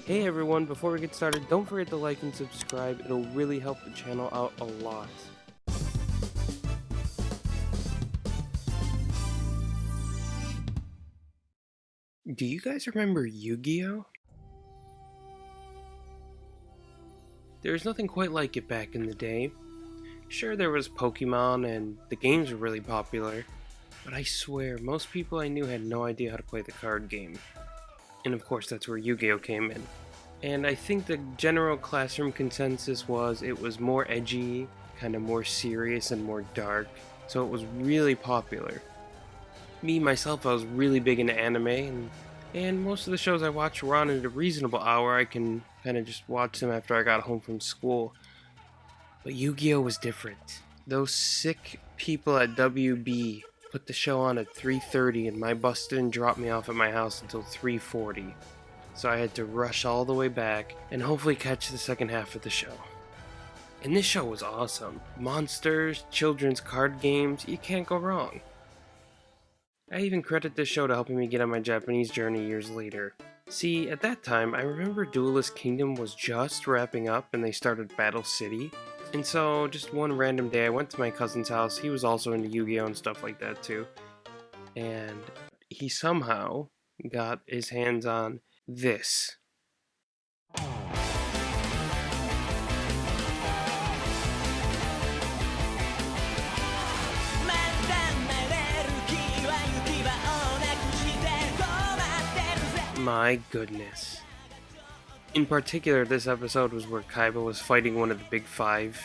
Hey everyone, before we get started, don't forget to like and subscribe. It'll really help the channel out a lot. Do you guys remember Yu-Gi-Oh? There was nothing quite like it back in the day. Sure, there was Pokemon and the games were really popular, but I swear most people I knew had no idea how to play the card game. And of course, that's where Yu-Gi-Oh came in. And I think the general classroom consensus was it was more edgy, kind of more serious and more dark, so it was really popular. Me, myself, I was really big into anime, and most of the shows I watched were on at a reasonable hour. I can kind of just watch them after I got home from school. But Yu-Gi-Oh was different. Those sick people at WB put the show on at 3:30 and my bus didn't drop me off at my house until 3:40. So I had to rush all the way back and hopefully catch the second half of the show. And this show was awesome. Monsters, children's card games, you can't go wrong. I even credit this show to helping me get on my Japanese journey years later. See, at that time, I remember Duelist Kingdom was just wrapping up and they started Battle City. And so, just one random day, I went to my cousin's house. He was also into Yu-Gi-Oh! And stuff like that too. And he somehow got his hands on this. My goodness. In particular, this episode was where Kaiba was fighting one of the big five.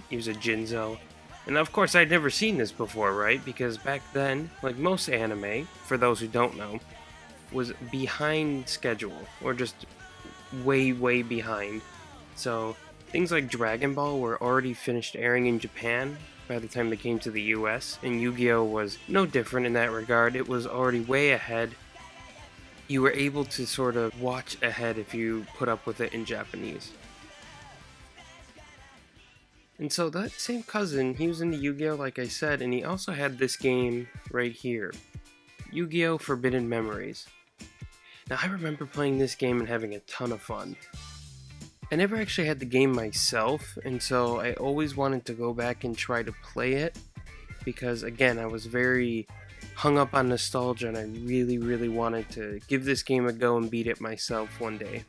He was a Jinzo. And of course, I'd never seen this before, right? Because back then, like most anime, for those who don't know, was behind schedule, or just way, way behind. So, things like Dragon Ball were already finished airing in Japan by the time they came to the US, and Yu-Gi-Oh! Was no different in that regard. It was already way ahead. You were able to sort of watch ahead if you put up with it in Japanese. And so that same cousin, he was into Yu-Gi-Oh! Like I said, and he also had this game right here. Yu-Gi-Oh! Forbidden Memories. Now I remember playing this game and having a ton of fun. I never actually had the game myself, and so I always wanted to go back and try to play it, because again, I was very hung up on nostalgia and I really, really wanted to give this game a go and beat it myself one day.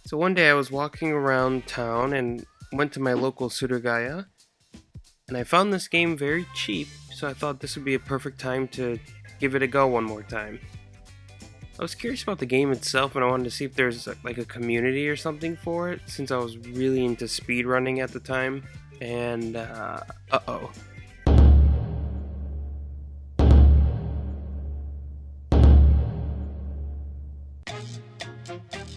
So one day I was walking around town and went to my local Surugaya, and I found this game very cheap, so I thought this would be a perfect time to give it a go one more time. I was curious about the game itself and I wanted to see if there's like a community or something for it, since I was really into speedrunning at the time, and uh-oh.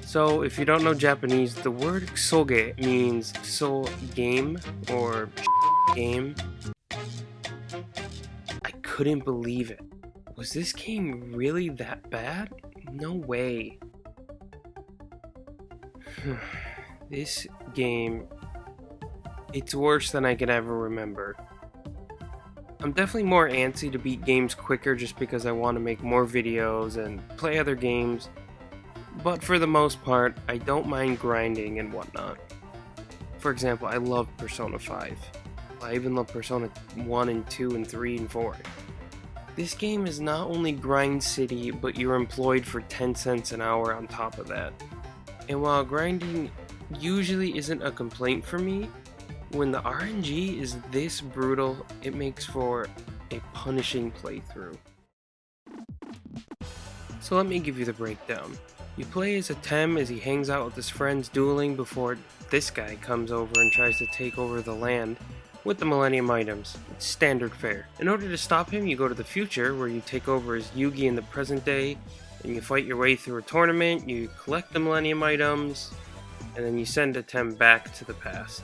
So, if you don't know Japanese, the word soge means soul game or game. I couldn't believe it. Was this game really that bad? No way. This game, it's worse than I could ever remember. I'm definitely more antsy to beat games quicker just because I want to make more videos and play other games. But for the most part, I don't mind grinding and whatnot. For example, I love Persona 5. I even love Persona 1 and 2 and 3 and 4. This game is not only grind city, but you're employed for 10 cents an hour on top of that. And while grinding usually isn't a complaint for me, when the RNG is this brutal, it makes for a punishing playthrough. So let me give you the breakdown. You play as a Tem as he hangs out with his friends dueling before this guy comes over and tries to take over the land with the Millennium items. It's standard fare. In order to stop him, you go to the future where you take over as Yugi in the present day, and you fight your way through a tournament, you collect the Millennium items, and then you send a Tem back to the past.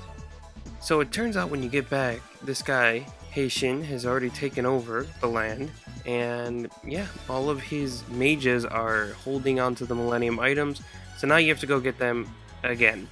So it turns out when you get back, this guy, Heishin, has already taken over the land, and yeah, all of his mages are holding onto the Millennium items, so now you have to go get them again.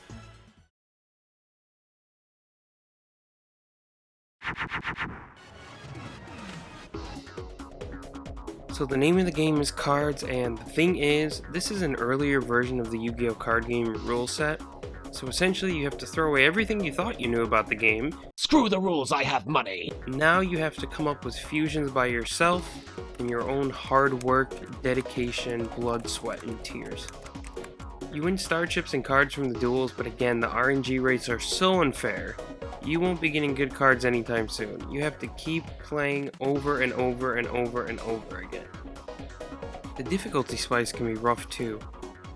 So the name of the game is Cards, and the thing is, this is an earlier version of the Yu-Gi-Oh card game rule set. So essentially you have to throw away everything you thought you knew about the game. Screw the rules, I have money! Now you have to come up with fusions by yourself in your own hard work, dedication, blood, sweat, and tears. You win starships and cards from the duels, but again, the RNG rates are so unfair. You won't be getting good cards anytime soon. You have to keep playing over and over and over and over again. The difficulty spikes can be rough too.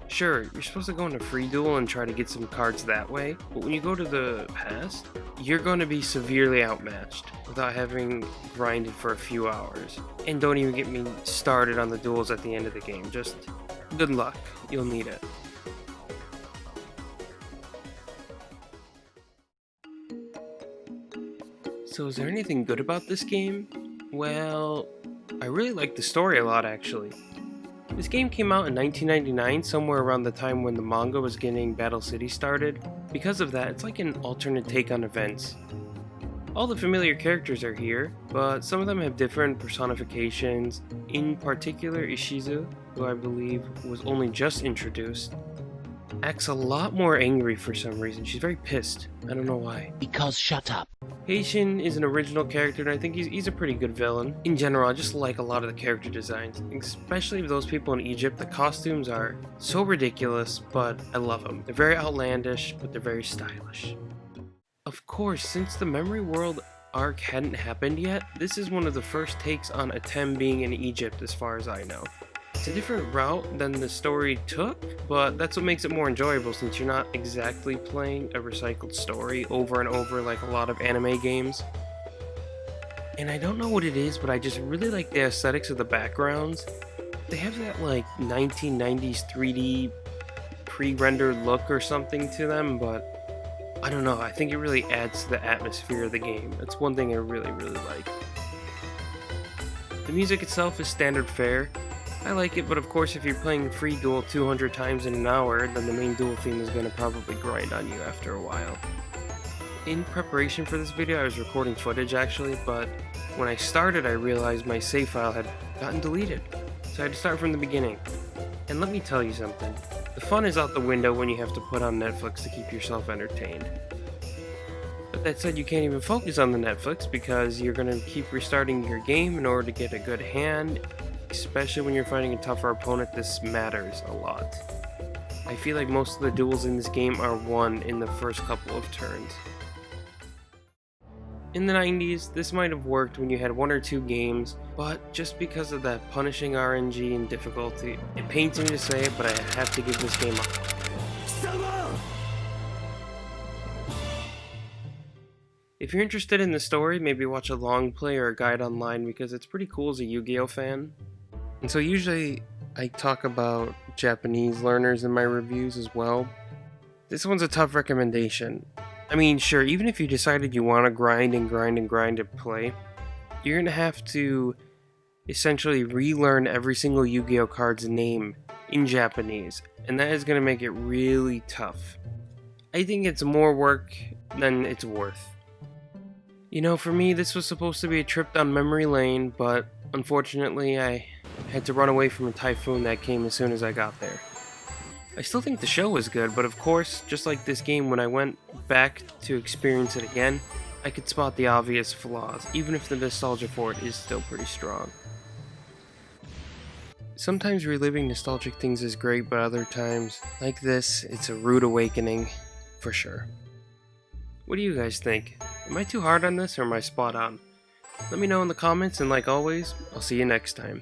Sure, you're supposed to go in a free duel and try to get some cards that way, but when you go to the past, you're going to be severely outmatched without having grinded for a few hours. And don't even get me started on the duels at the end of the game. Just good luck. You'll need it. So is there anything good about this game? Well, I really like the story a lot actually. This game came out in 1999, somewhere around the time when the manga was getting Battle City started. Because of that, it's like an alternate take on events. All the familiar characters are here, but some of them have different personifications. In particular, Ishizu, who I believe was only just introduced, acts a lot more angry for some reason. She's very pissed. I don't know why. Because shut up. Haitian is an original character, and I think he's a pretty good villain. In general, I just like a lot of the character designs, especially those people in Egypt. The costumes are so ridiculous, but I love them. They're very outlandish, but they're very stylish. Of course, since the Memory World arc hadn't happened yet, this is one of the first takes on Atem being in Egypt as far as I know. It's a different route than the story took, but that's what makes it more enjoyable since you're not exactly playing a recycled story over and over like a lot of anime games. And I don't know what it is, but I just really like the aesthetics of the backgrounds. They have that like 1990s 3D pre-rendered look or something to them, but I don't know, I think it really adds to the atmosphere of the game. That's one thing I really like. The music itself is standard fare. I like it, but of course if you're playing a free duel 200 times in an hour, then the main duel theme is going to probably grind on you after a while. In preparation for this video I was recording footage actually, but when I started I realized my save file had gotten deleted, so I had to start from the beginning. And let me tell you something, the fun is out the window when you have to put on Netflix to keep yourself entertained. But that said, you can't even focus on the Netflix because you're going to keep restarting your game in order to get a good hand. Especially when you're fighting a tougher opponent, this matters a lot. I feel like most of the duels in this game are won in the first couple of turns. In the 90s, this might have worked when you had one or two games, but just because of that punishing RNG and difficulty, it pains me to say it, but I have to give this game up. If you're interested in the story, maybe watch a long play or a guide online because it's pretty cool as a Yu-Gi-Oh fan. And so usually I talk about Japanese learners in my reviews as well. This one's a tough recommendation. I mean, sure, even if you decided you want to grind to play, you're going to have to essentially relearn every single Yu-Gi-Oh card's name in Japanese, and that is going to make it really tough. I think it's more work than it's worth. You know, for me, this was supposed to be a trip down memory lane, but unfortunately I had to run away from a typhoon that came as soon as I got there. I still think the show was good, but of course, just like this game, when I went back to experience it again, I could spot the obvious flaws, even if the nostalgia for it is still pretty strong. Sometimes reliving nostalgic things is great, but other times, like this, it's a rude awakening, for sure. What do you guys think? Am I too hard on this, or am I spot on? Let me know in the comments, and like always, I'll see you next time.